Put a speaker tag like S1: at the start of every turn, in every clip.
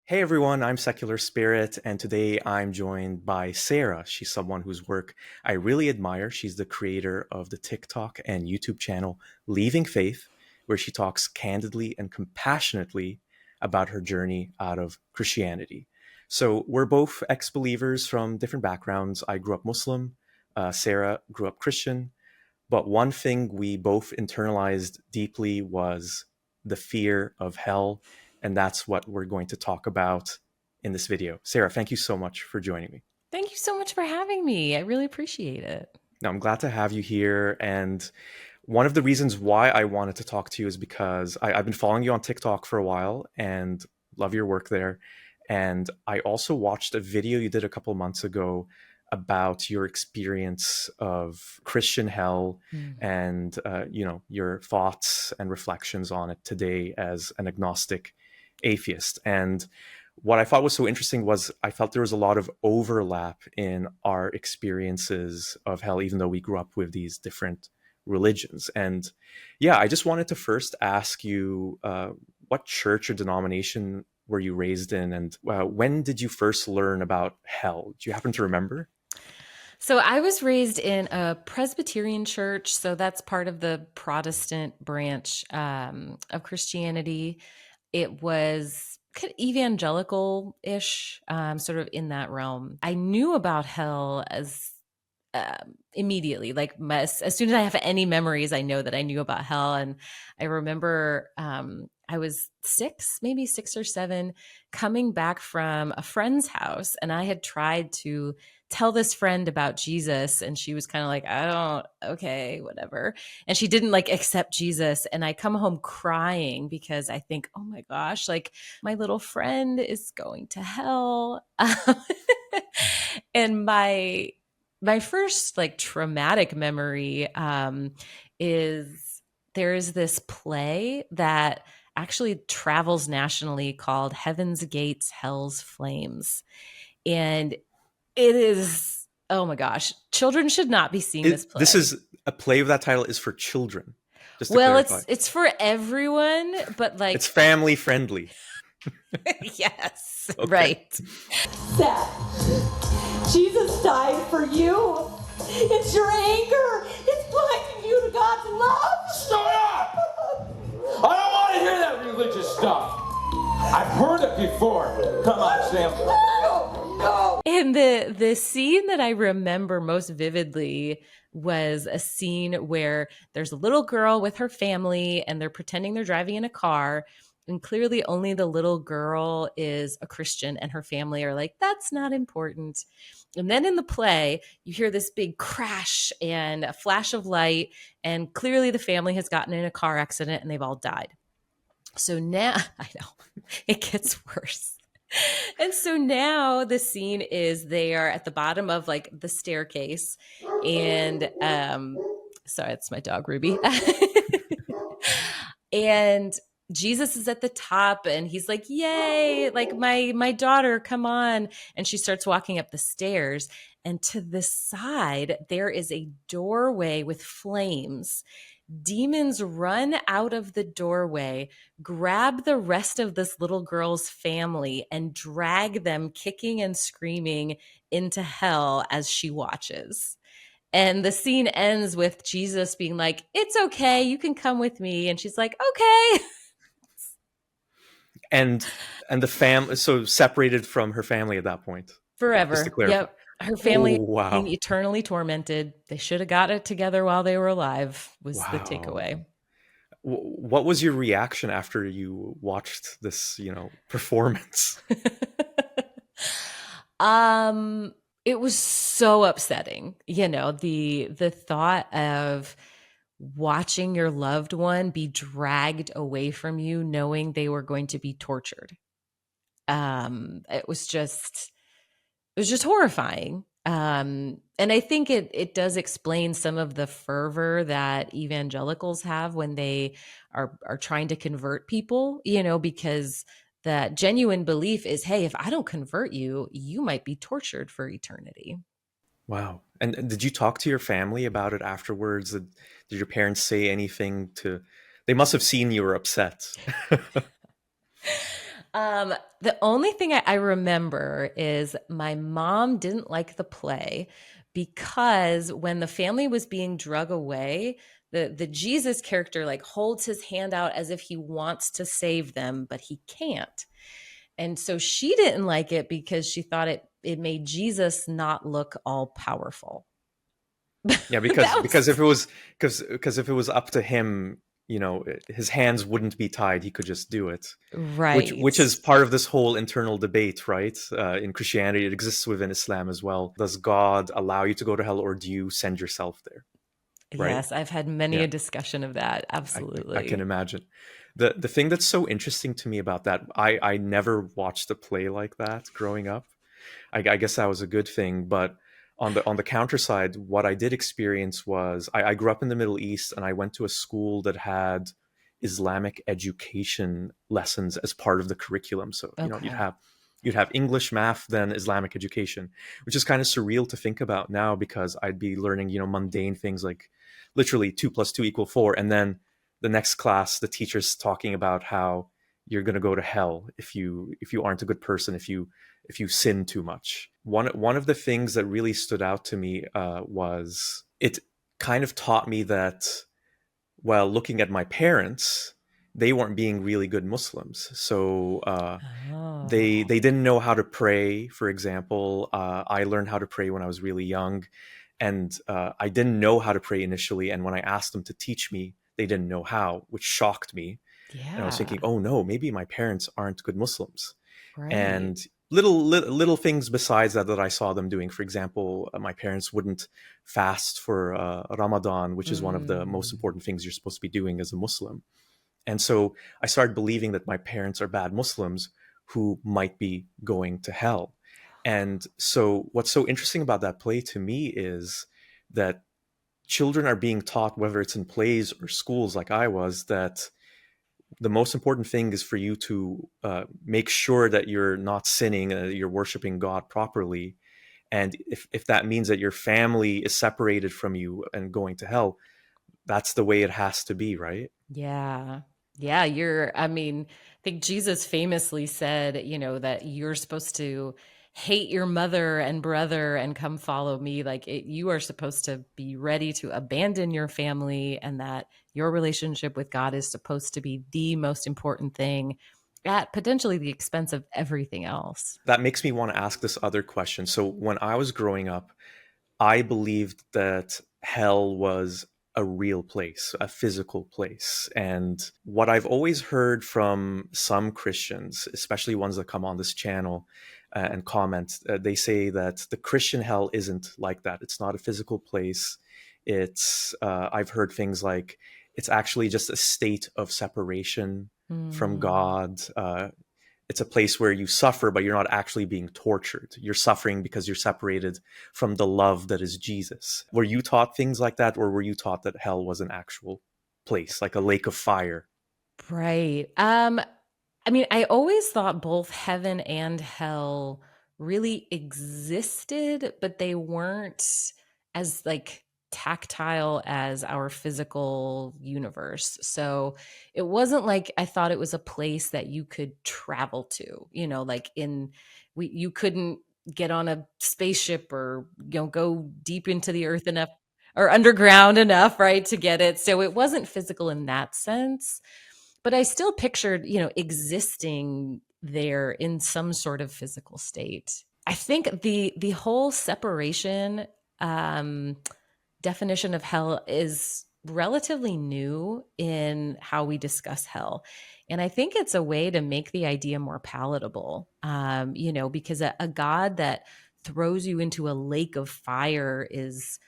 S1: Hey everyone, I'm Secular Spirit, and today I'm joined by Sara. She's someone whose work I really admire. She's the creator of the TikTok and YouTube channel Leavingfaith, where she talks candidly and compassionately about her journey out of Christianity. So we're both ex-believers from different backgrounds. I grew up Muslim, Sara grew up Christian, but one thing we both internalized deeply was the fear of hell. And that's what we're going to talk about in this video. Sara, thank you so much for joining me.
S2: Thank you so much for having me. I really appreciate it.
S1: Now, I'm glad to have you here. And one of the reasons why I wanted to talk to you is because I've been following you on TikTok for a while and love your work there. And I also watched a video you did a couple of months ago about your experience of Christian hell
S2: Mm.
S1: and your thoughts and reflections on it today as an agnostic atheist. And what I thought was so interesting was I felt there was a lot of overlap in our experiences of hell, even though we grew up with these different religions. And yeah, I just wanted to first ask you, what church or denomination were you raised in, and when did you first learn about hell? Do you happen to remember?
S2: So I was raised in a Presbyterian church. So that's part of the Protestant branch of Christianity. It was kind of evangelical ish, sort of in that realm. I knew about hell as immediately, like as soon as I have any memories, I know that I knew about hell. And I remember I was six, maybe 6 or 7, coming back from a friend's house, and I had tried to tell this friend about Jesus, and she was kind of like, I don't, okay, whatever. And she didn't like accept Jesus. And I come home crying because I think, oh my gosh, like my little friend is going to hell. And my first like traumatic memory is there's this play that actually travels nationally called Heaven's Gates, Hell's Flames. And it is, oh my gosh, children should not be seeing this
S1: This
S2: play.
S1: is a play of that title is for children, just to
S2: Well,
S1: clarify.
S2: it's for everyone, but
S1: It's
S2: like,
S1: family friendly.
S2: yes,
S1: Okay.
S2: right.
S3: That Jesus died for you. It's your anger. It's blinding you to God's love.
S4: Shut up! I don't want to hear that religious stuff. I've heard it before. Come on, Sam.
S3: No.
S2: And the scene that I remember most vividly was a scene where there's a little girl with her family and they're pretending they're driving in a car, and clearly only the little girl is a Christian and her family are like, that's not important. And then in the play, you hear this big crash and a flash of light, and clearly the family has gotten in a car accident and they've all died. So now, I know, it gets worse. And so now the scene is they are at the bottom of like the staircase, and sorry, it's my dog Ruby. And Jesus is at the top and he's like, "Yay, like my daughter, come on." And she starts walking up the stairs, and to the side there is a doorway with flames. Demons run out of the doorway, grab the rest of this little girl's family, and drag them kicking and screaming into hell as she watches. And the scene ends with Jesus being like, "It's okay, you can come with me." And she's like, "Okay."
S1: and and the so separated from her family at that point, just to
S2: Forever.
S1: clarify.
S2: Yep. Her
S1: Oh
S2: family being
S1: wow.
S2: eternally tormented. They should have got it together while they were alive, was the
S1: Wow.
S2: takeaway.
S1: What was your reaction after you watched this, performance?
S2: um it was so upsetting, the thought of watching your loved one be dragged away from you knowing they were going to be tortured. It was just horrifying. And I think it does explain some of the fervor that evangelicals have when they are trying to convert people, because that genuine belief is, hey, if I don't convert you, you might be tortured for eternity.
S1: Wow. And did you talk to your family about it afterwards? Did your parents say anything to? They must have seen you were upset.
S2: The only thing I remember is my mom didn't like the play because when the family was being drug away, the Jesus character like holds his hand out as if he wants to save them, but he can't. And so she didn't like it because she thought it made Jesus not look all powerful.
S1: Yeah,
S2: That
S1: because
S2: was
S1: because if it was up to him, his hands wouldn't be tied. He could just do it. Which
S2: right.
S1: is part of this whole internal debate, right? In Christianity, it exists within Islam as well. Does God allow you to go to hell, or do you send yourself there? Right?
S2: Yes, I've had many
S1: Yeah,
S2: a discussion of that.
S1: I can
S2: Absolutely.
S1: imagine. The thing that's so interesting to me about that, I never watched a play like that growing up. I guess that was a good thing. But on the counter side, what I did experience was I grew up in the Middle East, and I went to a school that had Islamic education lessons as part of the curriculum. So
S2: Okay.
S1: you'd have English, math, then Islamic education, which is kind of surreal to think about now because I'd be learning mundane things like literally 2 + 2 = 4, and then the next class the teacher's talking about how you're going to go to hell if you aren't a good person, if you sin too much. One of the things that really stood out to me was it kind of taught me that, well, looking at my parents, they weren't being really good Muslims. So they
S2: Oh.
S1: they didn't know how to pray. For example, I learned how to pray when I was really young, and I didn't know how to pray initially. And when I asked them to teach me, they didn't know how, which shocked me. And I was
S2: Yeah.
S1: thinking, oh no, maybe my parents aren't good Muslims.
S2: Right.
S1: And little things besides that I saw them doing. For example, my parents wouldn't fast for Ramadan, which is one of the most
S2: Mm.
S1: important things you're supposed to be doing as a Muslim. And so I started believing that my parents are bad Muslims who might be going to hell. And so what's so interesting about that play to me is that children are being taught, whether it's in plays or schools like I was, that the most important thing is for you to make sure that you're not sinning, you're worshiping God properly. And if that means that your family is separated from you and going to hell, that's the way it has to be, right?
S2: Yeah. Yeah, I mean, I think Jesus famously said, that you're supposed to hate your mother and brother and come follow me. Like you are supposed to be ready to abandon your family, and that your relationship with God is supposed to be the most important thing at potentially the expense of everything else.
S1: That makes me want to ask this other question. So when I was growing up, I believed that hell was a real place, a physical place. And what I've always heard from some Christians, especially ones that come on this channel and comment, they say that the Christian hell isn't like that. It's not a physical place. I've heard things like it's actually just a state of separation from
S2: Mm.
S1: God. It's a place where you suffer, but you're not actually being tortured. You're suffering because you're separated from the love that is Jesus. Were you taught things like that, or were you taught that hell was an actual place, like a lake of fire?
S2: Right. I mean, I always thought both heaven and hell really existed, but they weren't as like tactile as our physical universe. So it wasn't like I thought it was a place that you could travel to, like you couldn't get on a spaceship or go deep into the earth enough or underground enough, right, to get it. So it wasn't physical in that sense, but I still pictured, existing there in some sort of physical state. I think the whole separation um, definition of hell is relatively new in how we discuss hell. And I think it's a way to make the idea more palatable, because a God that throws you into a lake of fire is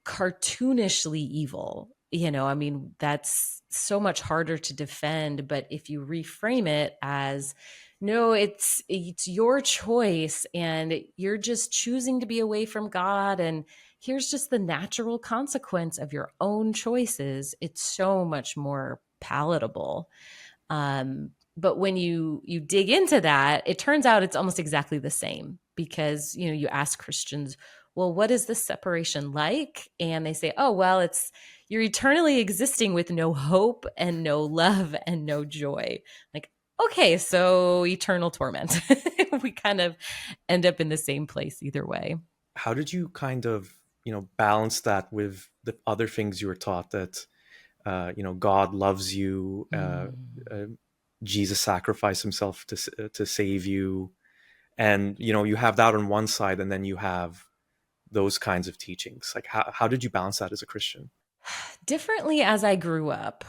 S2: cartoonishly evil. I mean, that's so much harder to defend, but if you reframe it as no, it's your choice and you're just choosing to be away from God, and here's just the natural consequence of your own choices, it's so much more palatable. But when you dig into that, it turns out it's almost exactly the same because you ask Christians, well, what is this separation like? And they say, oh, well, it's you're eternally existing with no hope and no love and no joy. Like, Okay, so eternal torment. We kind of end up in the same place either way.
S1: How did you kind of, balance that with the other things you were taught that, God loves you,
S2: Mm.
S1: uh, Jesus sacrificed himself to save you, and you have that on one side, and then you have those kinds of teachings. Like, how did you balance that as a Christian?
S2: Differently as I grew up.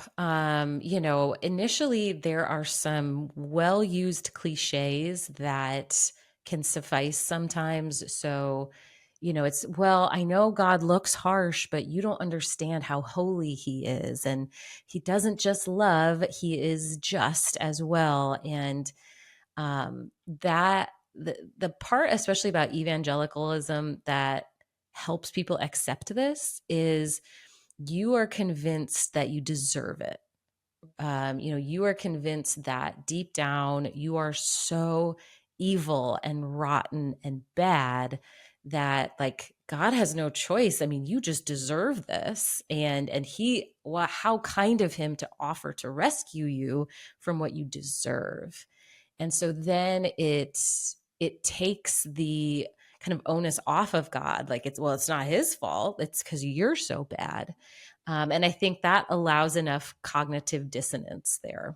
S2: Initially there are some well used cliches that can suffice sometimes. So, it's, well, I know God looks harsh, but you don't understand how holy he is. And he doesn't just love, he is just as well. And that the part, especially about evangelicalism, that helps people accept this is you are convinced that you deserve it. You are convinced that deep down you are so evil and rotten and bad that like God has no choice. I mean, you just deserve this. And he, well, how kind of him to offer to rescue you from what you deserve. And so then it takes the kind of onus off of God. Like it's, well, it's not his fault. It's because you're so bad. And I think that allows enough cognitive dissonance there.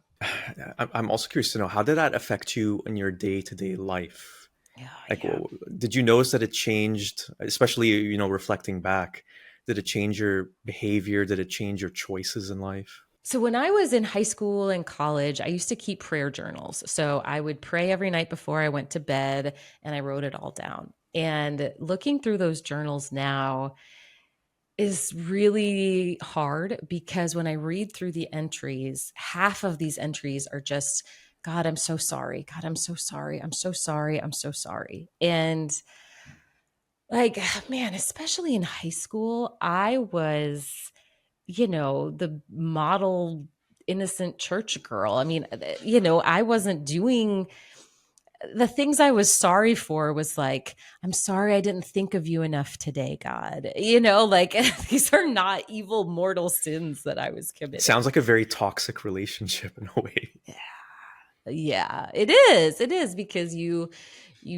S1: I'm also curious to know, how did that affect you in your day-to-day life?
S2: Yeah,
S1: Like,
S2: yeah.
S1: did you notice that it changed, especially, reflecting back? Did it change your behavior? Did it change your choices in life?
S2: So when I was in high school and college, I used to keep prayer journals. So I would pray every night before I went to bed and I wrote it all down. And looking through those journals now, is really hard because when I read through the entries, half of these entries are just, God, I'm so sorry. God, I'm so sorry. I'm so sorry. I'm so sorry. And like, man, especially in high school, I was, the model innocent church girl. I mean, I wasn't doing the things I was sorry for was like, I'm sorry I didn't think of you enough today, God. Like these are not evil mortal sins that I was
S1: It
S2: committing.
S1: sounds like a very toxic relationship in a way.
S2: Yeah. Yeah, it is. It is because you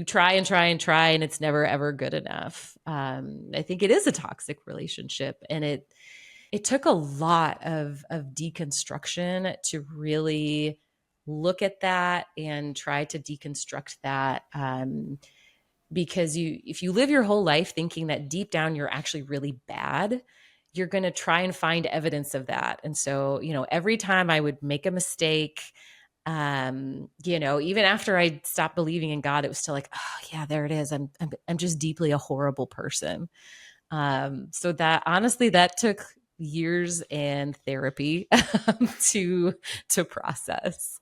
S2: try and try and try and it's never ever good enough. I think it is a toxic relationship and it took a lot of deconstruction to really look at that and try to deconstruct that. Because if you live your whole life thinking that deep down you're actually really bad, you're going to try and find evidence of that. And so, every time I would make a mistake, even after I stopped believing in God, it was still like, oh yeah, there it is. I'm just deeply a horrible person. So that honestly, that took years and therapy to process.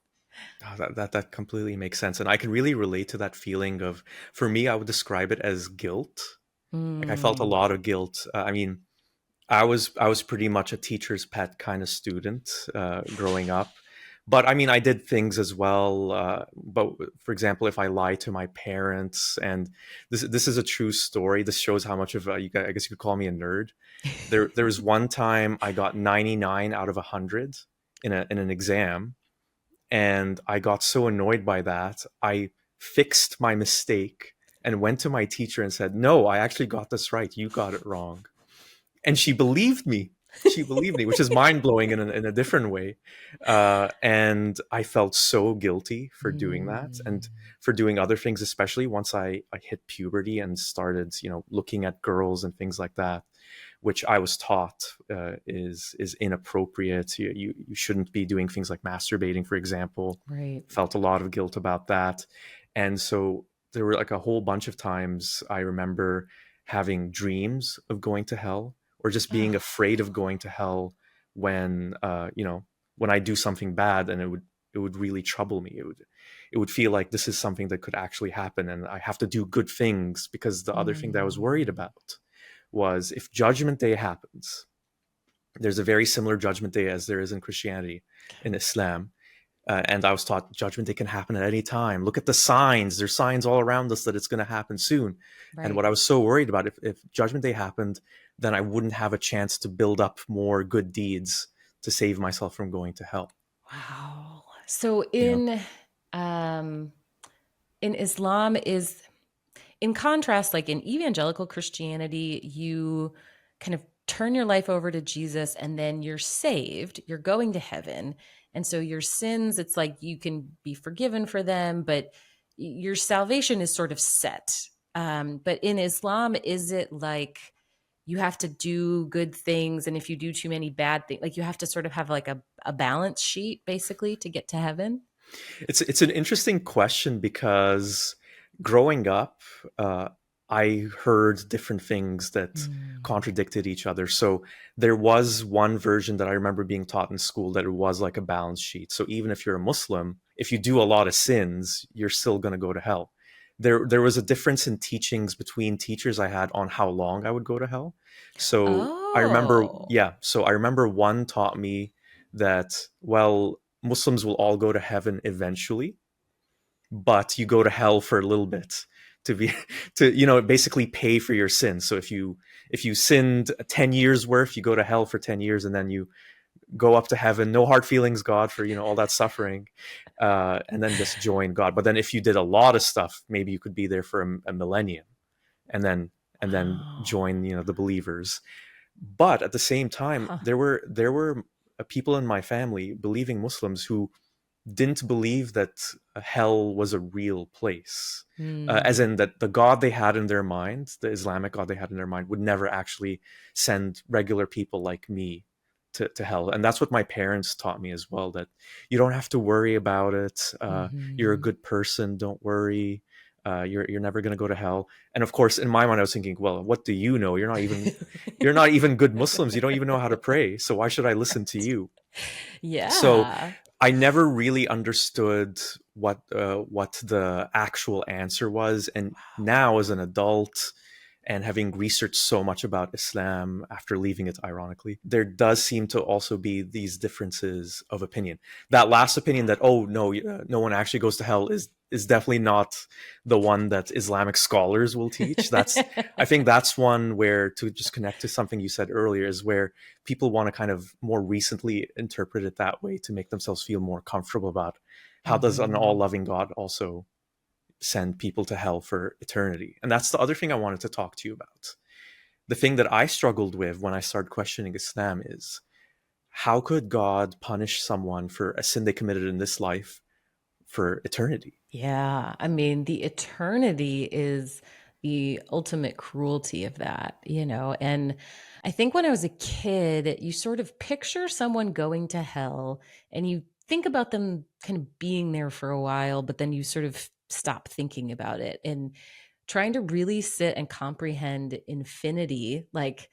S1: Oh, that completely makes sense, and I can really relate to that feeling of. For me, I would describe it as guilt. Like, I felt a
S2: Mm,
S1: lot of guilt. I mean, I was pretty much a teacher's pet kind of student growing up. But I mean, I did things as well. But for example, if I lie to my parents, and this is a true story. This shows how much of I guess you could call me a nerd. There was one time I got 99 out of 100 in an exam, and I got so annoyed by that, I fixed my mistake and went to my teacher and said, "No, I actually got this right. You got it wrong." And she believed me. She believed me, which is mind blowing in a different way. And I felt so guilty for doing that, and
S2: mm,
S1: for doing other things, especially once I hit puberty and started, looking at girls and things like that, which I was taught is inappropriate. You shouldn't be doing things like masturbating, for example.
S2: right.
S1: Felt a lot of guilt about that, and so there were like a whole bunch of times I remember having dreams of going to hell, or just being
S2: Oh,
S1: afraid of going to hell when when I do something bad, and it would really trouble me. It would feel like this is something that could actually happen, and I have to do good things, because the other thing that I was worried
S2: mm,
S1: about was, if Judgment Day happens, there's a very similar Judgment Day as there is in Christianity, in Islam. And I was taught Judgment Day can happen at any time. Look at the signs. There's signs all around us that it's going to happen soon. And
S2: right.
S1: what I was so worried about, if Judgment Day happened, then I wouldn't have a chance to build up more good deeds to save myself from going to hell.
S2: Wow. So
S1: Yeah.
S2: in Islam is in contrast, like in evangelical Christianity, you kind of turn your life over to Jesus and then you're saved, you're going to heaven. And so your sins, it's like you can be forgiven for them, but your salvation is sort of set. But in Islam, is it like you have to do good things? And if you do too many bad things, like you have to sort of have like a balance sheet basically to get to heaven?
S1: It's an interesting question because growing up, uh, I heard different things that
S2: Mm.
S1: contradicted each other. So there was one version that I remember being taught in school that it was like a balance sheet. So even if you're a Muslim, if you do a lot of sins, you're still going to go to hell. There was a difference in teachings between teachers I had on how long I would go to hell. So I remember,
S2: Oh.
S1: yeah. So I remember one taught me that, well, Muslims will all go to heaven eventually, but you go to hell for a little bit to be to basically pay for your sins. So if you sinned 10 years worth, you go to hell for 10 years and then you go up to heaven, no hard feelings, God, for all that suffering, and then just join God. But then if you did a lot of stuff, maybe you could be there for a millennium and then
S2: Wow.
S1: join the believers. But at the same time,
S2: Huh.
S1: there were people in my family, believing Muslims, who didn't believe that hell was a real place. As
S2: Hmm.
S1: in that the God they had in their mind, the Islamic God they had in their mind, would never actually send regular people like me to hell. And that's what my parents taught me as well, that you don't have to worry about it. You're a
S2: Mhm.
S1: good person. Don't worry. You're never going to go to hell. And of course, in my mind, I was thinking, well, what do you know? You're not even good Muslims. You don't even know how to pray. So why should I listen to you? So
S2: Yeah.
S1: I never really understood what the actual answer was, and
S2: Wow.
S1: now as an adult and having researched so much about Islam after leaving it, ironically, there does seem to also be these differences of opinion. That last opinion that, oh no, no one actually goes to hell, is definitely not the one that Islamic scholars will teach. I think that's one where, to just connect to something you said earlier, is where people want to kind of more recently interpret it that way to make themselves feel more comfortable about how does an
S2: Mhm.
S1: all-loving God also send people to hell for eternity. And that's the other thing I wanted to talk to you about. The thing that I struggled with when I started questioning Islam is, how could God punish someone for a sin they committed in this life for eternity?
S2: Yeah, I mean, the eternity is the ultimate cruelty of that, you know? And I think when I was a kid, you sort of picture someone going to hell and you think about them kind of being there for a while, but then you sort of stop thinking about it and trying to really sit and comprehend infinity. Like,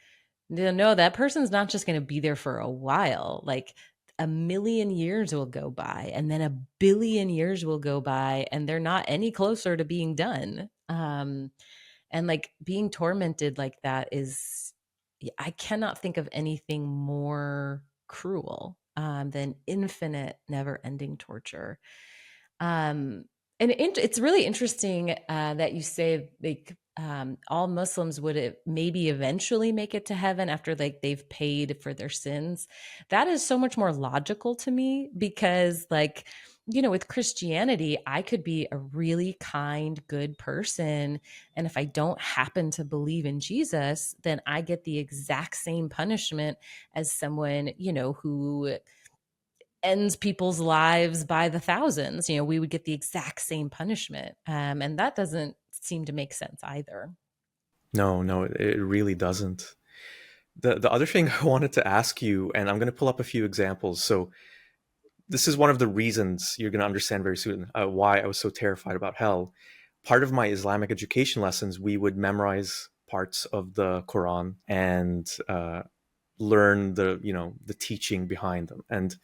S2: no, that person's not just going to be there for a while. Like, a million years will go by and then a billion years will go by and they're not any closer to being done. And like being tormented like that is, I cannot think of anything more cruel than infinite, never ending torture. Um, and it's really interesting that you say like all Muslims would maybe eventually make it to heaven after like they've paid for their sins. That is so much more logical to me because like with Christianity, I could be a really kind, good person. And if I don't happen to believe in Jesus, then I get the exact same punishment as someone, who ends people's lives by the thousands. We would get the exact same punishment. And that doesn't seem to make sense either.
S1: No, no, it really doesn't. The other thing I wanted to ask you, and I'm going to pull up a few examples. So this is one of the reasons you're going to understand very soon why I was so terrified about hell. Part of my Islamic education lessons, we would memorize parts of the Quran and learn the teaching behind them. And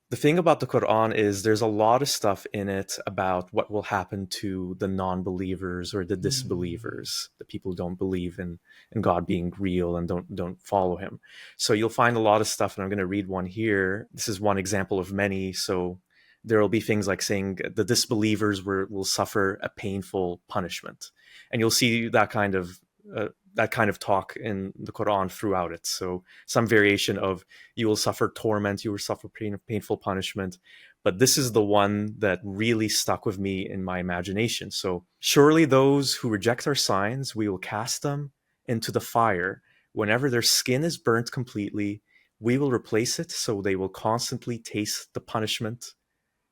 S1: the thing about the Quran is there's a lot of stuff in it about what will happen to the non-believers or the
S2: Mm.
S1: disbelievers, the people who don't believe in God being real and don't follow him. So you'll find a lot of stuff, and I'm going to read one here. This is one example of many. So there will be things like saying the disbelievers will suffer a painful punishment, and you'll see that kind of talk in the Quran throughout it. So some variation of, you will suffer torment, you will suffer painful punishment. but this is the one that really stuck with me in my imagination. So, surely those who reject our signs, we will cast them into the fire. Whenever their skin is burnt completely, we will replace it so they will constantly taste the punishment.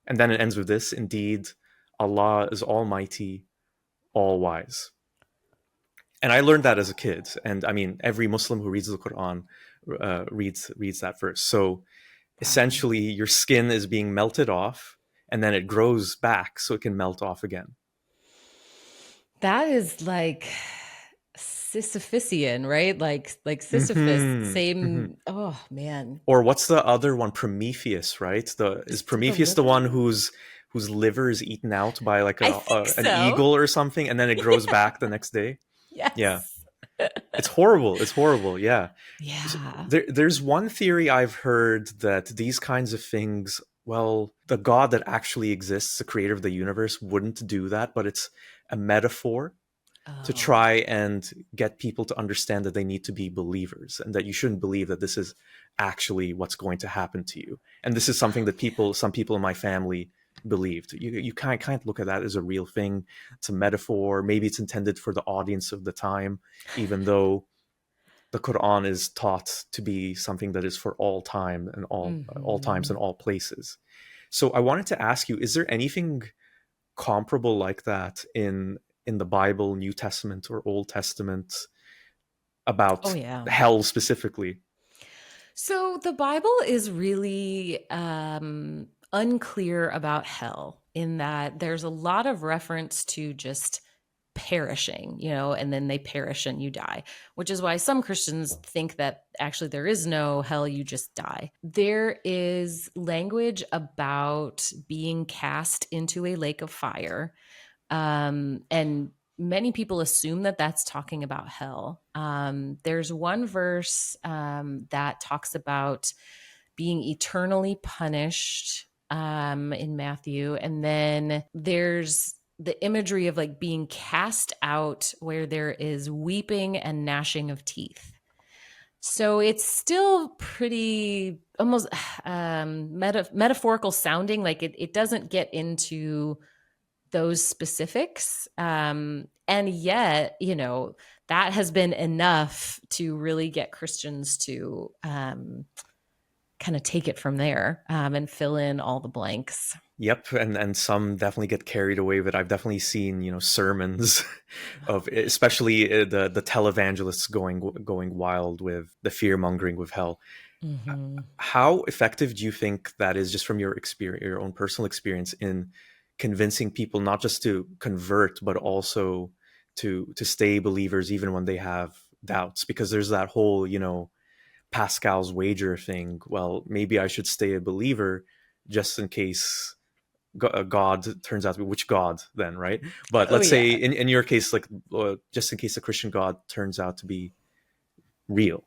S1: And then it ends with this: indeed, Allah is almighty, all wise. And I learned that as a kid. And I mean, every Muslim who reads the Quran reads that verse. So
S2: Wow.
S1: essentially, your skin is being melted off, and then it grows back so it can melt off again.
S2: That is like Sisyphusian, right? Like Sisyphus,
S1: Hmm. Hmm.
S2: same. Oh man,
S1: Or what's the other one? Prometheus, right? Is
S2: just to the
S1: Prometheus the
S2: liver.
S1: one whose liver is eaten out by like
S2: I think
S1: an
S2: so.
S1: eagle or something, and then it grows back the next day? Yeah,
S2: Yes.
S1: it's horrible. It's horrible. Yeah.
S2: Yeah.
S1: There's one theory I've heard that these kinds of things, well, the God that actually exists, the creator of the universe, wouldn't do that, but it's a metaphor to
S2: Oh.
S1: try and get people to understand that they need to be believers and that you shouldn't believe that this is actually what's going to happen to you. And this is something that some people in my family believed. You can't look at that as a real thing. It's a metaphor. Maybe it's intended for the audience of the time, even though the Quran is taught to be something that is for all time and all times
S2: Hmm.
S1: and all places. So I wanted to ask you: is there anything comparable like that in the Bible, New Testament or Old Testament,
S2: Oh
S1: about
S2: yeah.
S1: hell specifically?
S2: So the Bible is really unclear about hell in that there's a lot of reference to just perishing, and then they perish and you die, which is why some Christians think that actually there is no hell, you just die. There is language about being cast into a lake of fire. And many people assume that that's talking about hell. There's one verse that talks about being eternally punished in Matthew. And then there's the imagery of like being cast out where there is weeping and gnashing of teeth. So it's still pretty almost metaphorical sounding. Like it doesn't get into those specifics. And yet, that has been enough to really get Christians to kind of take it from there and fill in all the blanks.
S1: Yep, and some definitely get carried away with it. I've definitely seen, sermons of, especially the televangelists going wild with the fear mongering with hell.
S2: Mm-hmm.
S1: How effective do you think that is, just from your experience, your own personal experience, in convincing people not just to convert, but also to stay believers even when they have doubts? Because there's that whole, Pascal's wager thing. Well, maybe I should stay a believer just in case God turns out to be, which God then, right? But
S2: Oh
S1: let's say
S2: yeah.
S1: in your case, like, just in case the Christian God turns out to be real.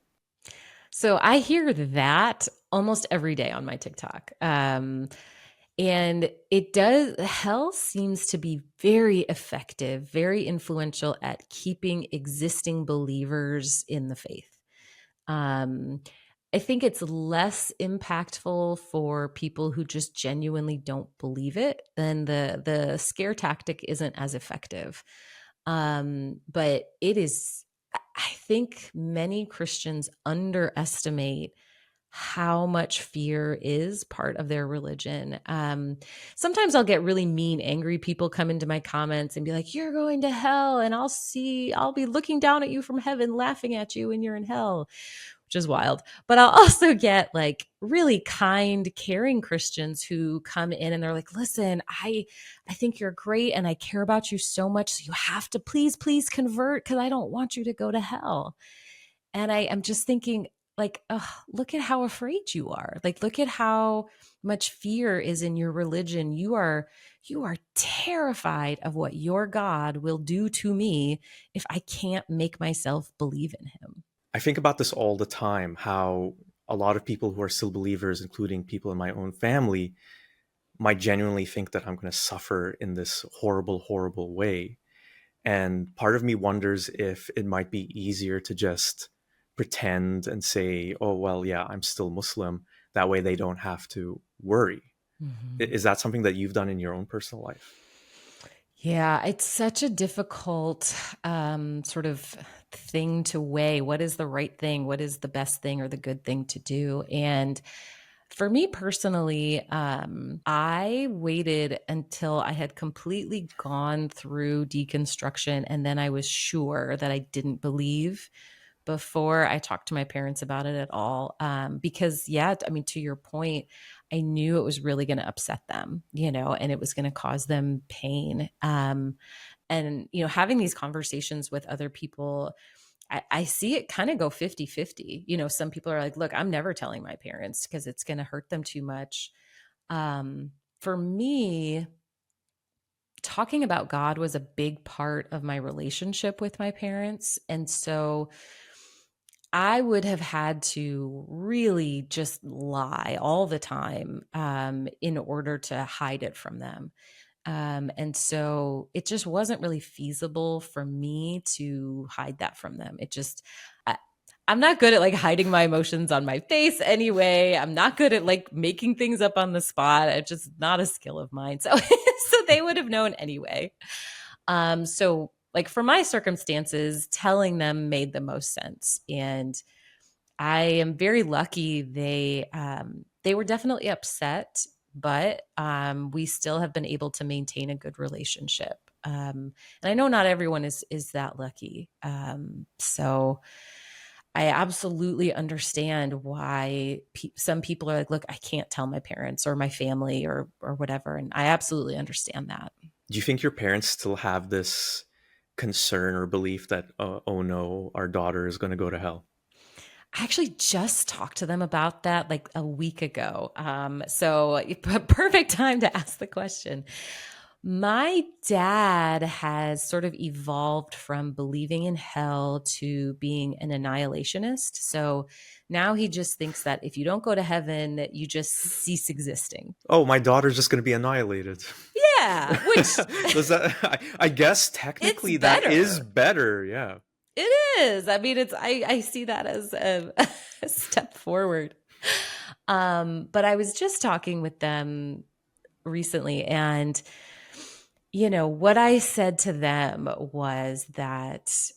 S2: So I hear that almost every day on my TikTok. And it does, hell seems to be very effective, very influential at keeping existing believers in the faith. Um, I think it's less impactful for people who just genuinely don't believe it. Then the scare tactic isn't as effective. But it is, I think many Christians underestimate how much fear is part of their religion. Sometimes I'll get really mean, angry people come into my comments and be like, "You're going to hell, and I'll be looking down at you from heaven, laughing at you when you're in hell," which is wild. But I'll also get like really kind, caring Christians who come in and they're like, "Listen, I think you're great and I care about you so much. So you have to please convert because I don't want you to go to hell." And I am just thinking, like, oh, look at how afraid you are. Like, look at how much fear is in your religion. You are terrified of what your God will do to me if I can't make myself believe in him.
S1: I think about this all the time, how a lot of people who are still believers, including people in my own family, might genuinely think that I'm going to suffer in this horrible, horrible way. And part of me wonders if it might be easier to just pretend and say, oh, well, yeah, I'm still Muslim. That way they don't have to worry.
S2: Mhm.
S1: Is that something that you've done in your own personal life?
S2: Yeah, it's such a difficult sort of thing to weigh. What is the right thing? What is the best thing or the good thing to do? And for me personally, I waited until I had completely gone through deconstruction and then I was sure that I didn't believe before I talked to my parents about it at all. Because, yeah, I mean, to your point, I knew it was really going to upset them, and it was going to cause them pain. And, having these conversations with other people, I see it kind of go 50-50. Some people are like, look, I'm never telling my parents because it's going to hurt them too much. For me, talking about God was a big part of my relationship with my parents. And so I would have had to really just lie all the time in order to hide it from them. And so it just wasn't really feasible for me to hide that from them. I, I'm not good at like hiding my emotions on my face anyway. I'm not good at like making things up on the spot. It's just not a skill of mine. So, so they would have known anyway. So like for my circumstances, telling them made the most sense. And I am very lucky. They were definitely upset, but we still have been able to maintain a good relationship. And I know not everyone is that lucky. So I absolutely understand why some people are like, look, I can't tell my parents or my family or whatever, and I absolutely understand that.
S1: Do you think your parents still have this concern or belief that, oh no, our daughter is going to go to hell?
S2: I actually just talked to them about that like a week ago. So perfect time to ask the question. My dad has sort of evolved from believing in hell to being an annihilationist. So now he just thinks that if you don't go to heaven, you just cease existing.
S1: Oh, my daughter's just going to be annihilated.
S2: Yeah, which
S1: Does that? I guess
S2: it's
S1: technically that is
S2: better.
S1: better. Yeah.
S2: It is. I mean, I see that as a step forward. But I was just talking with them recently, and what I said to them was that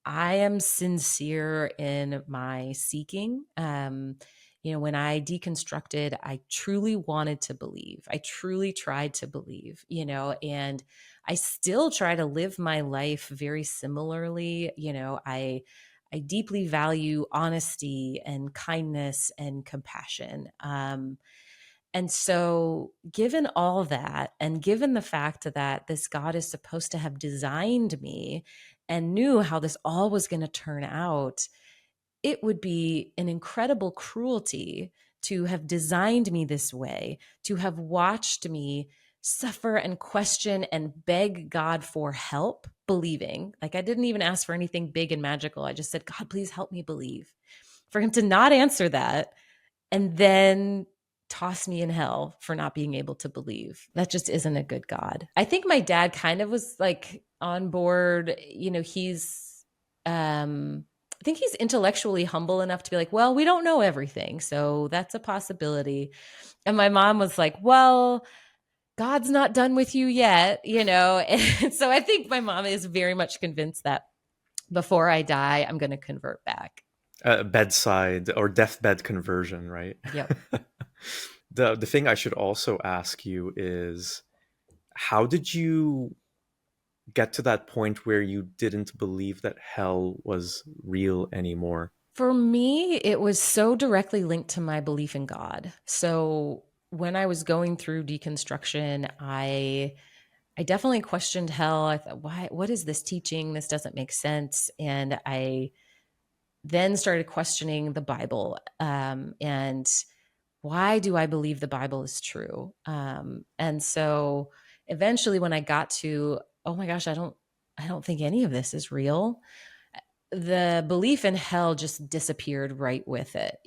S2: I am sincere in my seeking. When I deconstructed, I truly wanted to believe. I truly tried to believe, and I still try to live my life very similarly. I deeply value honesty and kindness and compassion. And so, given all that, and given the fact that this God is supposed to have designed me and knew how this all was going to turn out, it would be an incredible cruelty to have designed me this way, to have watched me suffer and question and beg God for help, believing. Like I didn't even ask for anything big and magical. I just said, God, please help me believe. For him to not answer that and then toss me in hell for not being able to believe. That just isn't a good God. I think my dad kind of was like on board, I think he's intellectually humble enough to be like, well, we don't know everything. So that's a possibility. And my mom was like, well, God's not done with you yet, And so I think my mom is very much convinced that before I die, I'm going to convert back.
S1: Bedside or deathbed conversion, right?
S2: Yep.
S1: The thing I should also ask you is, how did you get to that point where you didn't believe that hell was real anymore?
S2: For me, it was so directly linked to my belief in God. So when I was going through deconstruction, I definitely questioned hell. I thought, what is this teaching? This doesn't make sense. And I then started questioning the Bible. And why do I believe the Bible is true? And so eventually when I got to, oh my gosh, I don't think any of this is real, the belief in hell just disappeared right with it,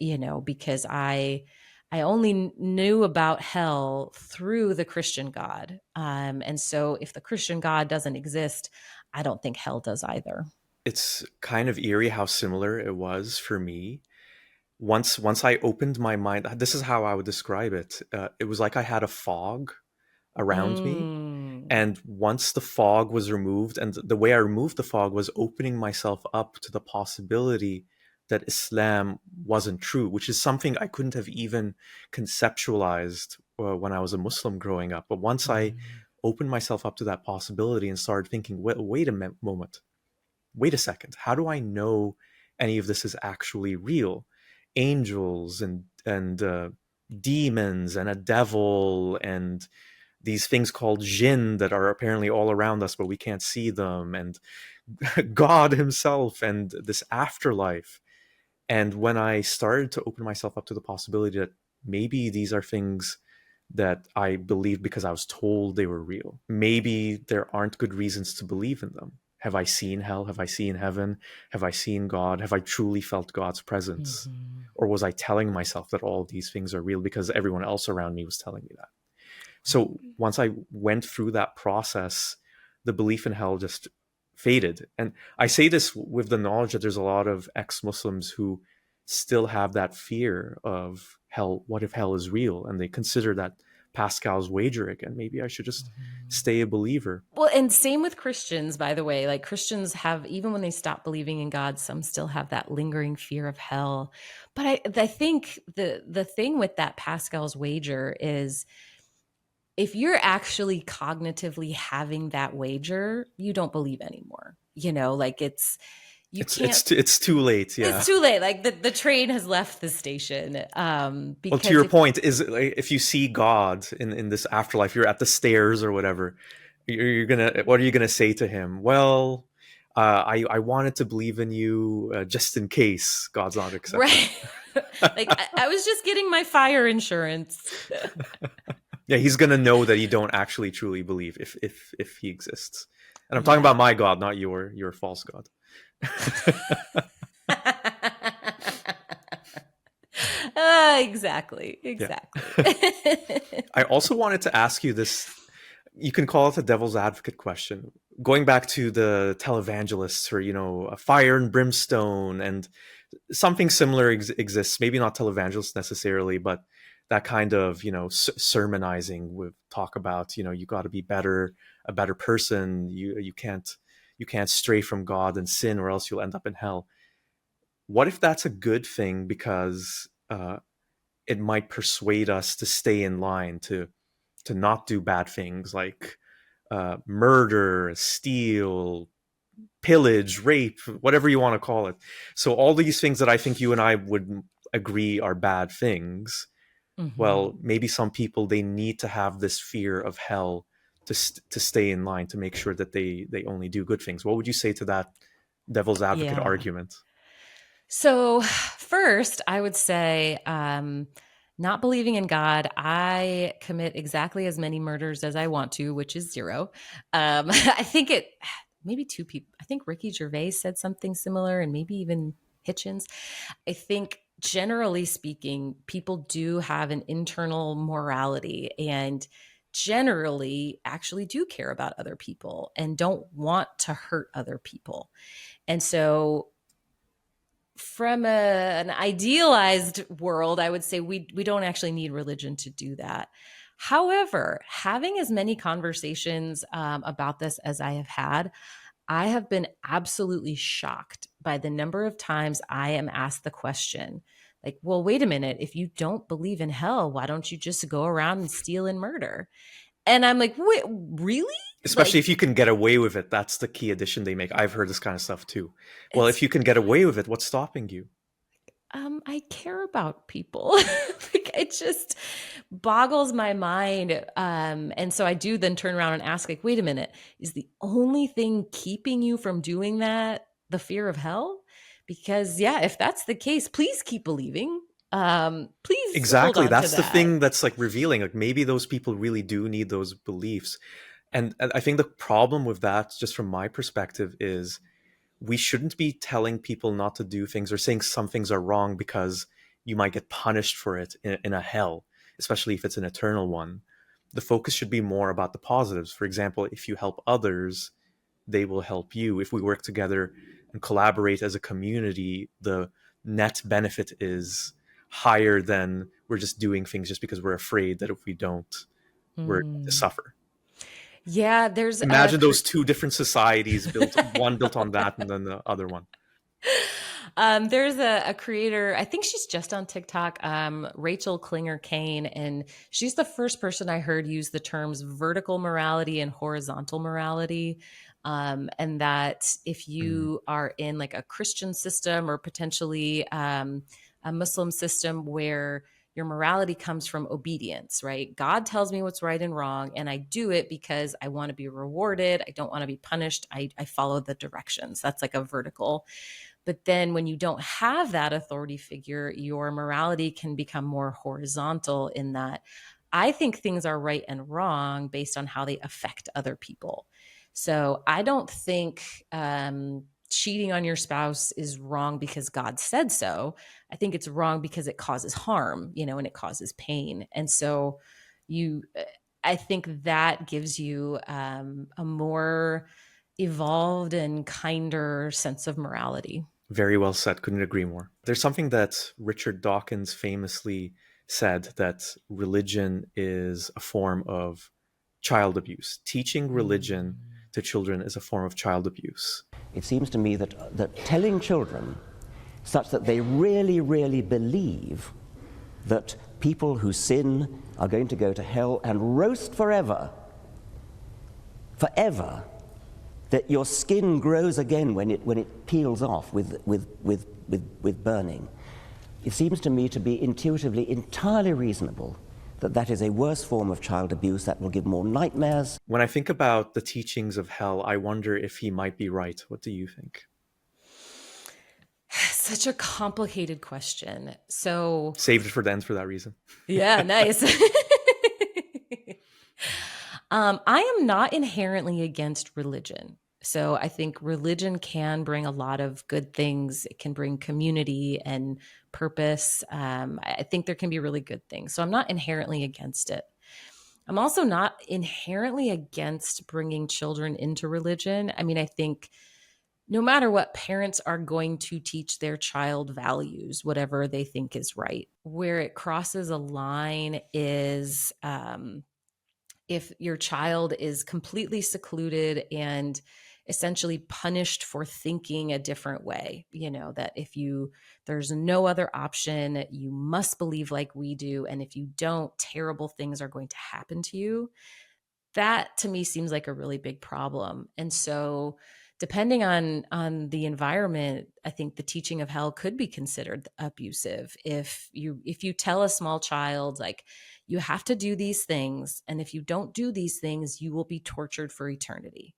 S2: because I only knew about hell through the Christian God. And so if the Christian God doesn't exist, I don't think hell does either.
S1: It's kind of eerie how similar it was for me. once I opened my mind, this is how I would describe it. It was like I had a fog around me.
S2: Mm.
S1: And once the fog was removed, and the way I removed the fog was opening myself up to the possibility that Islam wasn't true, which is something I couldn't have even conceptualized when I was a Muslim growing up. But once I
S2: Mm.
S1: opened myself up to that possibility and started thinking, wait a moment, wait a second, how do I know any of this is actually real? Angels and demons and a devil and these things called jinn that are apparently all around us, but we can't see them, and God himself and this afterlife. And when I started to open myself up to the possibility that maybe these are things that I believed because I was told they were real, maybe there aren't good reasons to believe in them. Have I seen hell? Have I seen heaven? Have I seen God? Have I truly felt God's presence?
S2: Mhm.
S1: Or was I telling myself that all of these things are real because everyone else around me was telling me that? So once I went through that process, the belief in hell just faded. And I say this with the knowledge that there's a lot of ex-Muslims who still have that fear of hell. What if hell is real? And they consider that Pascal's wager again. Maybe I should just
S2: Mhm.
S1: stay a believer.
S2: Well, and same with Christians, by the way. Like Christians have, even when they stop believing in God, some still have that lingering fear of hell. But I think the thing with that Pascal's wager is if you're actually cognitively having that wager, you don't believe anymore. Like you can't.
S1: It's too late. Yeah.
S2: It's too late. Like the train has left the station.
S1: Well, to
S2: Because
S1: your
S2: if
S1: point, is like, if you see God in this afterlife, you're at the stairs or whatever. You're gonna. What are you gonna say to him? Well, I wanted to believe in you just in case God's not accepting.
S2: right, like I was just getting my fire insurance.
S1: Yeah, he's gonna know that you don't actually truly believe if he exists. And I'm talking
S2: Yeah.
S1: about my God, not your false God.
S2: Exactly.
S1: Yeah.
S2: Exactly.
S1: I also wanted to ask you this. You can call it a devil's advocate question. Going back to the televangelists, or a fire and brimstone, and something similar exists. Maybe not televangelists necessarily, but that kind of sermonizing with talk about you got to be a better person. You can't stray from God and sin, or else you'll end up in hell. What if that's a good thing because it might persuade us to stay in line, to not do bad things like murder, steal, pillage, rape, whatever you want to call it. So all these things that I think you and I would agree are bad things. Well,
S2: Mhm.
S1: maybe some people, they need to have this fear of hell to stay in line, to make sure that they only do good things. What would you say to that devil's advocate
S2: Yeah.
S1: argument?
S2: So, first, I would say, not believing in God, I commit exactly as many murders as I want to, which is zero. I think maybe two people. I think Ricky Gervais said something similar, and maybe even Hitchens. I think generally speaking, people do have an internal morality and generally actually do care about other people and don't want to hurt other people. And so from an idealized world, I would say we don't actually need religion to do that. However, having as many conversations about this as I have had, I have been absolutely shocked by the number of times I am asked the question, like, well, wait a minute, if you don't believe in hell, why don't you just go around and steal and murder? And I'm like, wait, really?
S1: Especially
S2: Like,
S1: if you can get away with it. That's the key addition they make. I've heard this kind of stuff too. Well,
S2: it's
S1: if you can get away with it, what's stopping you?
S2: I care about people. Like it just boggles my mind. And so I do then turn around and ask, like, wait a minute, is the only thing keeping you from doing that the fear of hell? Because yeah, if that's the case, please keep believing. Please hold
S1: Exactly.
S2: on to
S1: That's the
S2: that.
S1: thing that's like revealing. Like maybe those people really do need those beliefs. And I think the problem with that, just from my perspective, is we shouldn't be telling people not to do things or saying some things are wrong because you might get punished for it in a hell, especially if it's an eternal one. The focus should be more about the positives. For example, if you help others, they will help you. If we work together and collaborate as a community, the net benefit is higher than we're just doing things just because we're afraid that if we don't, we're going to
S2: Mm.
S1: suffer.
S2: Yeah, there's a
S1: Imagine those two different societies built, one built on that and then the other one.
S2: There's a creator, I think she's just on TikTok, Rachel Klinger Kane, and she's the first person I heard use the terms vertical morality and horizontal morality. And that if you are in like a Christian system or potentially a Muslim system where your morality comes from obedience, right? God tells me what's right and wrong, and I do it because I want to be rewarded. I don't want to be punished. I follow the directions. That's like a vertical. But then when you don't have that authority figure, your morality can become more horizontal in that I think things are right and wrong based on how they affect other people. So I don't think cheating on your spouse is wrong because God said so. I think it's wrong because it causes harm, and it causes pain. And so I think that gives you a more evolved and kinder sense of morality.
S1: Very well said. Couldn't agree more. There's something that Richard Dawkins famously said, that religion is a form of child abuse. Teaching religion to children is a form of child abuse.
S5: It seems to me that telling children such that they really, really believe that people who sin are going to go to hell and roast forever, that your skin grows again when it peels off with burning. It seems to me to be intuitively entirely reasonable that is a worse form of child abuse that will give more nightmares.
S1: When I think about the teachings of hell, I wonder if he might be right. What do you think?
S2: Such a complicated question. So
S1: saved it for the end for that reason.
S2: Yeah, nice. I am not inherently against religion. So I think religion can bring a lot of good things. It can bring community and purpose. I think there can be really good things. So I'm not inherently against it. I'm also not inherently against bringing children into religion. I mean, I think no matter what, parents are going to teach their child values, whatever they think is right. Where it crosses a line is if your child is completely secluded and essentially punished for thinking a different way, that there's no other option, you must believe like we do. And if you don't, terrible things are going to happen to you. That to me seems like a really big problem. And so depending on the environment, I think the teaching of hell could be considered abusive. If you tell a small child, like, you have to do these things, and if you don't do these things, you will be tortured for eternity.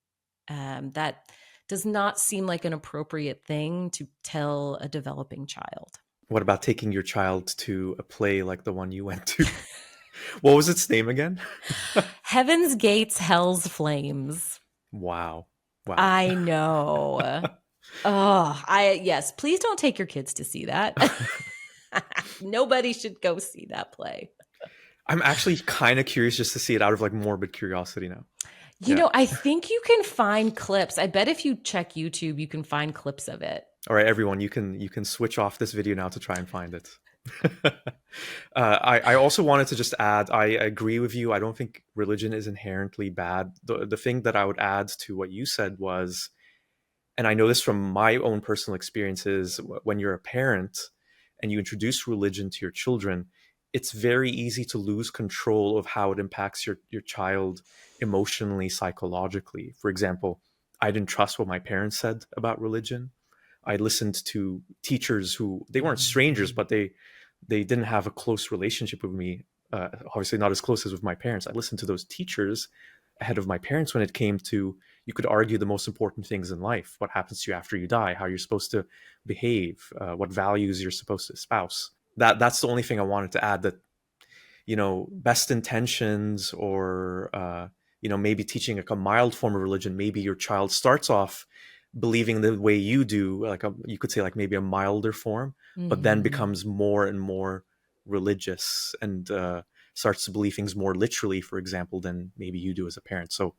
S2: That does not seem like an appropriate thing to tell a developing child.
S1: What about taking your child to a play like the one you went to? What was its name again?
S2: Heaven's Gates, Hell's Flames.
S1: Wow.
S2: I know. Yes, please don't take your kids to see that. Nobody should go see that play.
S1: I'm actually kind of curious just to see it out of like morbid curiosity now.
S2: I think you can find clips. I bet if you check YouTube, you can find clips of it.
S1: All right, everyone, you can switch off this video now to try and find it. I also wanted to just add, I agree with you. I don't think religion is inherently bad. The thing that I would add to what you said was, and I know this from my own personal experiences, when you're a parent and you introduce religion to your children, it's very easy to lose control of how it impacts your child emotionally, psychologically. For example, I didn't trust what my parents said about religion. I listened to teachers who, they weren't strangers, but they didn't have a close relationship with me. Obviously not as close as with my parents. I listened to those teachers ahead of my parents when it came to, you could argue the most important things in life. What happens to you after you die, how you're supposed to behave, what values you're supposed to espouse. That's the only thing I wanted to add, that, best intentions or, maybe teaching like a mild form of religion. Maybe your child starts off believing the way you do, like you could say like maybe a milder form, but then becomes more and more religious and starts to believe things more literally, for example, than maybe you do as a parent. So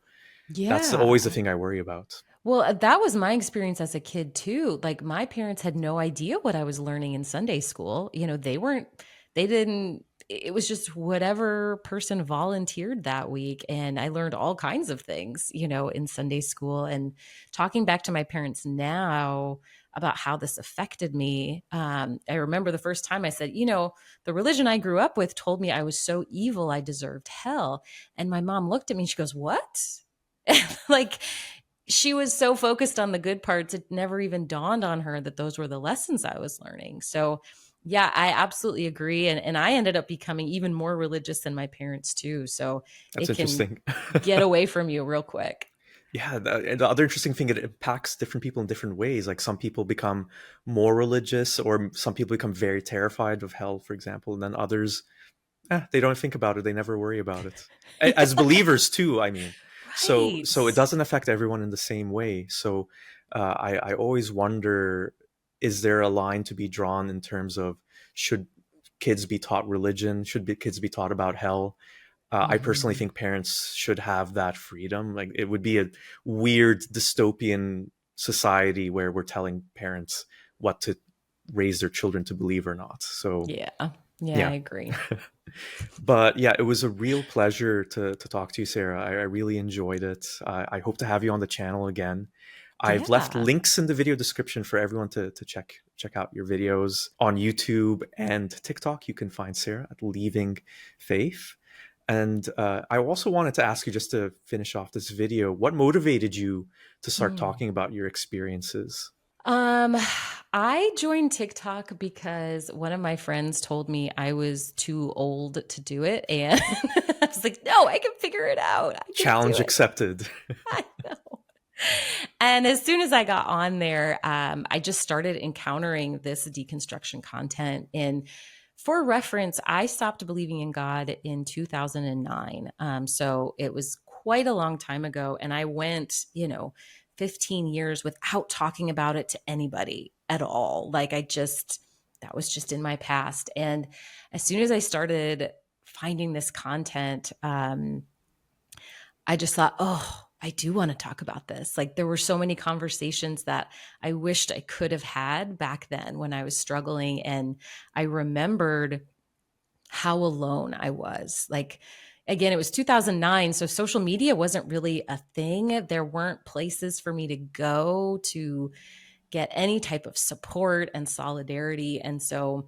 S1: that's always the thing I worry about.
S2: Well, that was my experience as a kid too. Like my parents had no idea what I was learning in Sunday school. They didn't, it was just whatever person volunteered that week. And I learned all kinds of things, in Sunday school. And talking back to my parents now about how this affected me, I remember the first time I said, the religion I grew up with told me I was so evil, I deserved hell. And my mom looked at me and she goes, "What?" Like, she was so focused on the good parts, it never even dawned on her that those were the lessons I was learning. So, yeah, I absolutely agree. And I ended up becoming even more religious than my parents, too. So
S1: That's
S2: it can
S1: interesting.
S2: get away from you real quick.
S1: Yeah, the other interesting thing, it impacts different people in different ways. Like some people become more religious, or some people become very terrified of hell, for example, and then others, they don't think about it. They never worry about it. As believers too, I mean. So it
S2: Right.
S1: doesn't affect everyone in the same way. So I always wonder, is there a line to be drawn in terms of, should kids be taught religion? Kids be taught about hell? I personally
S2: Mhm.
S1: think parents should have that freedom. Like, it would be a weird dystopian society where we're telling parents what to raise their children to believe or not. So
S2: Yeah. Yeah, I
S1: yeah.
S2: agree.
S1: But yeah, it was a real pleasure to talk to you, Sarah. I really enjoyed it. I hope to have you on the channel again. I've left
S2: Yeah.
S1: links in the video description for everyone to check out your videos on YouTube and TikTok. You can find Sarah at Leaving Faith. And I also wanted to ask you, just to finish off this video, what motivated you to start
S2: Mm.
S1: talking about your experiences?
S2: Um, I joined TikTok because one of my friends told me I was too old to do it. And I was like, no, I can figure it out. I can do
S1: Challenge
S2: it.
S1: accepted.
S2: I know. And as soon as I got on there, I just started encountering this deconstruction content. And for reference, I stopped believing in God in 2009. So it was quite a long time ago. And I went, 15 years without talking about it to anybody at all. That was just in my past. And as soon as I started finding this content, I just thought, oh, I do want to talk about this. Like, there were so many conversations that I wished I could have had back then when I was struggling. And I remembered how alone I was. Like, again, it was 2009. So social media wasn't really a thing. There weren't places for me to go to get any type of support and solidarity. And so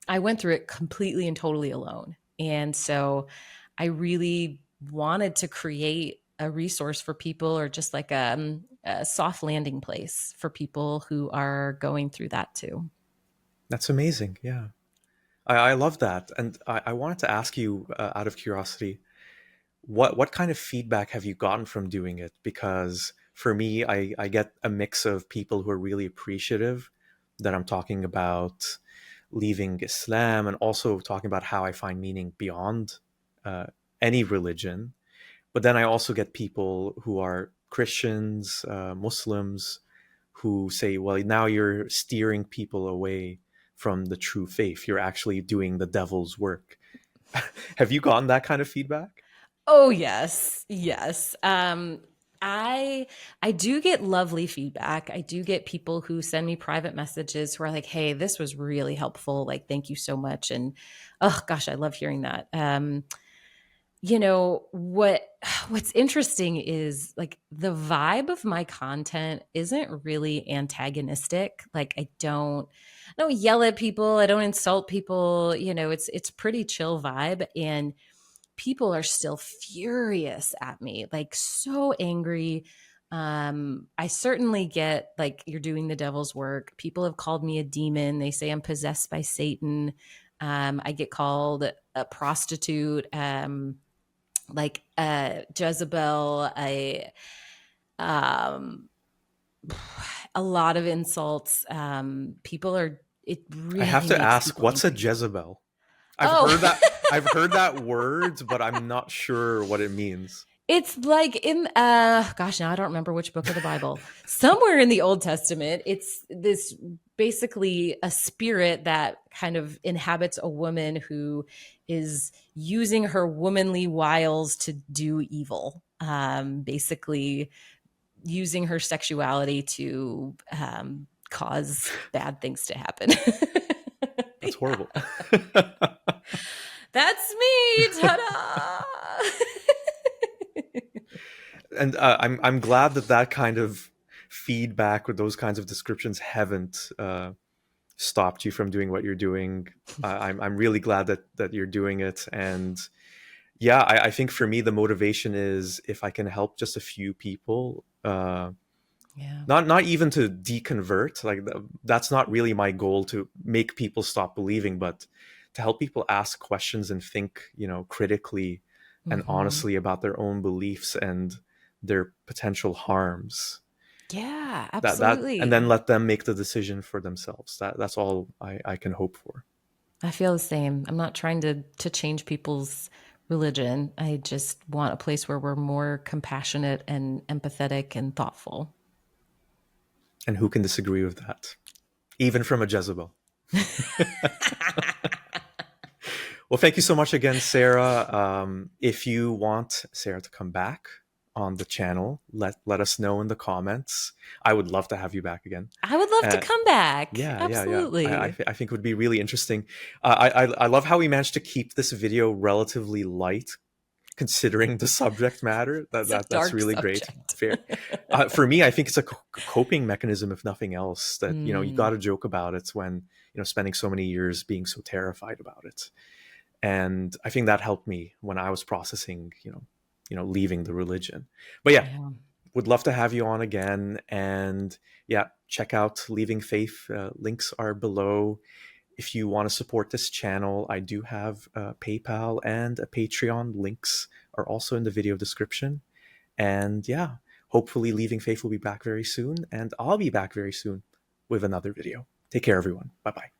S2: I went through it completely and totally alone. And so I really wanted to create a resource for people, or just like a soft landing place for people who are going through that too.
S1: That's amazing. Yeah. I love that. And I wanted to ask you, out of curiosity, what kind of feedback have you gotten from doing it? Because for me, I get a mix of people who are really appreciative that I'm talking about leaving Islam, and also talking about how I find meaning beyond uh, any religion. But then I also get people who are Christians, Muslims, who say, well, now you're steering people away from the true faith. You're actually doing the devil's work. Have you gotten that kind of feedback?
S2: Oh yes, yes. I do get lovely feedback. I do get people who send me private messages who are like, "Hey, this was really helpful. Like, thank you so much." And oh gosh, I love hearing that. What's interesting is, like, the vibe of my content isn't really antagonistic. Like, I don't yell at people, I don't insult people. It's pretty chill vibe. And people are still furious at me, like so angry. I certainly get, like, you're doing the devil's work. People have called me a demon. They say I'm possessed by Satan. I get called a prostitute, like Jezebel. Um, a lot of insults. It
S1: I have
S2: really
S1: to
S2: makes
S1: ask,
S2: people
S1: what's a
S2: angry.
S1: Jezebel? I've
S2: Oh,
S1: heard that I've heard that word, but I'm not sure what it means.
S2: it's like in gosh, now I don't remember which book of the Bible. Somewhere in the Old Testament, it's this basically a spirit that kind of inhabits a woman who is using her womanly wiles to do evil. Basically using her sexuality to cause bad things to happen.
S1: That's horrible.
S2: That's me. Ta-da!
S1: And I'm glad that kind of feedback or those kinds of descriptions haven't stopped you from doing what you're doing. I'm really glad that you're doing it. And yeah, I think for me the motivation is if I can help just a few people,
S2: Yeah.
S1: not even to deconvert, like that's not really my goal, to make people stop believing, but to help people ask questions and think, critically and honestly about their own beliefs and their potential harms.
S2: Yeah,
S1: That and
S2: absolutely.
S1: then let them make the decision for themselves. That's all I can hope for.
S2: I feel the same. I'm not trying to change people's religion. I just want a place where we're more compassionate and empathetic and thoughtful.
S1: And who can disagree with that? Even from a Jezebel. Well, thank you so much again, Sarah. If you want Sarah to come back on the channel, let us know in the comments. I would love to have you back again.
S2: I would love to come back.
S1: Yeah.
S2: Absolutely.
S1: I think it would be really interesting. I love how we managed to keep this video relatively light, considering the subject matter.
S2: It's a
S1: That's
S2: dark
S1: really great.
S2: subject.
S1: Fair. For me, I think it's a coping mechanism, if nothing else. That you got to joke about it when spending so many years being so terrified about it. And I think that helped me when I was processing, leaving the religion. But yeah, would love to have you on again. And yeah, check out Leaving Faith. Links are below. If you want to support this channel, I do have PayPal and a Patreon. Links are also in the video description. And yeah, hopefully Leaving Faith will be back very soon. And I'll be back very soon with another video. Take care, everyone. Bye-bye.